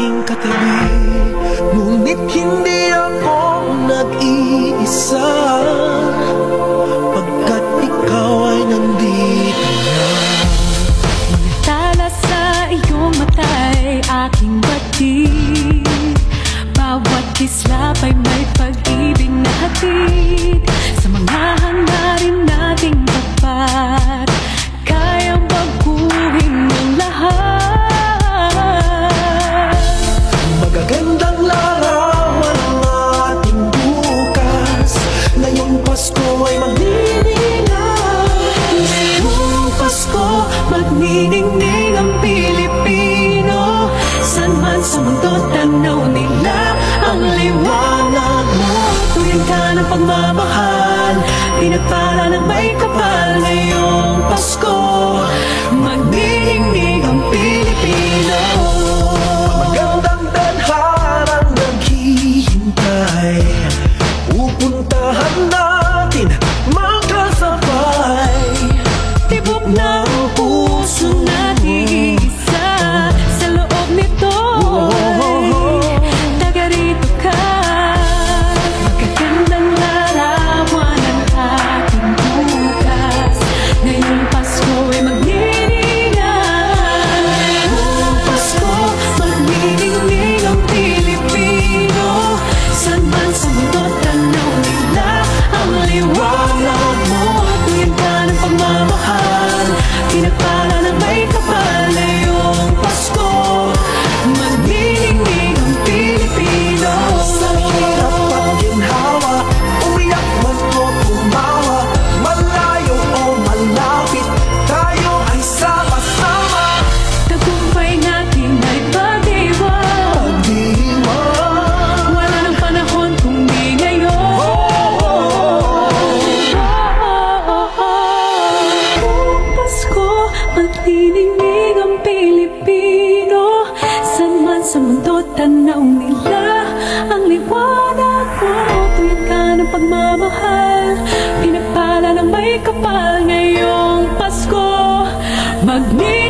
aking katabi, ngunit hindi ako nag-iisa, pagkat ikaw ay nandito na. Tala sa iyong mata'y aking batid, bawat kislap ay may pag-ibig na hatid. Sa mga hangarin nating tapat, kayang baguhin ng lahat. Magagandang larawan ang ating bukas, ngayong Pasko ay magniningning. Ngayong Pasko, magniningning ang Pilipino. San man sa mundo, tanaw nila ang liwanag mo. Tuwing ka ng pagmamahal, pinagpala ng may kapal. Ngayong Pasko, magniningning ang Pilipino. Magandang tadharang naghihintay, pupuntahan natin magkasabay. Tibok ng puso natin isa, sa loob nito taga rito ka. Magagandang larawan ang ating bukas, ngayong Pasko ay magniningnan. Ngayong Pasko, magniningning ang Pilipino. San man sa mundo, tanaw nila ang liwanag mo. Tuwing ka ng pagmamahal, pinagpala ng may kapal. Ngayong Pasko, magniningning ang Pilipino. Sa hirap at ginhawa, umiyak man o tumawa, malayo o malapit, tayo ay sama-sama. Tagumpay natin ay pag-iwan, Pag-iwan, wala nang panahon kundi ngayon. Ngayong Pasko, magniningning ang Pilipino. San man sa mundo, tanaw nila ang liwanag mo. Tuwing ka ng pagmamahal, pinagpala ng may kapal. Ngayong Pasko, magniningning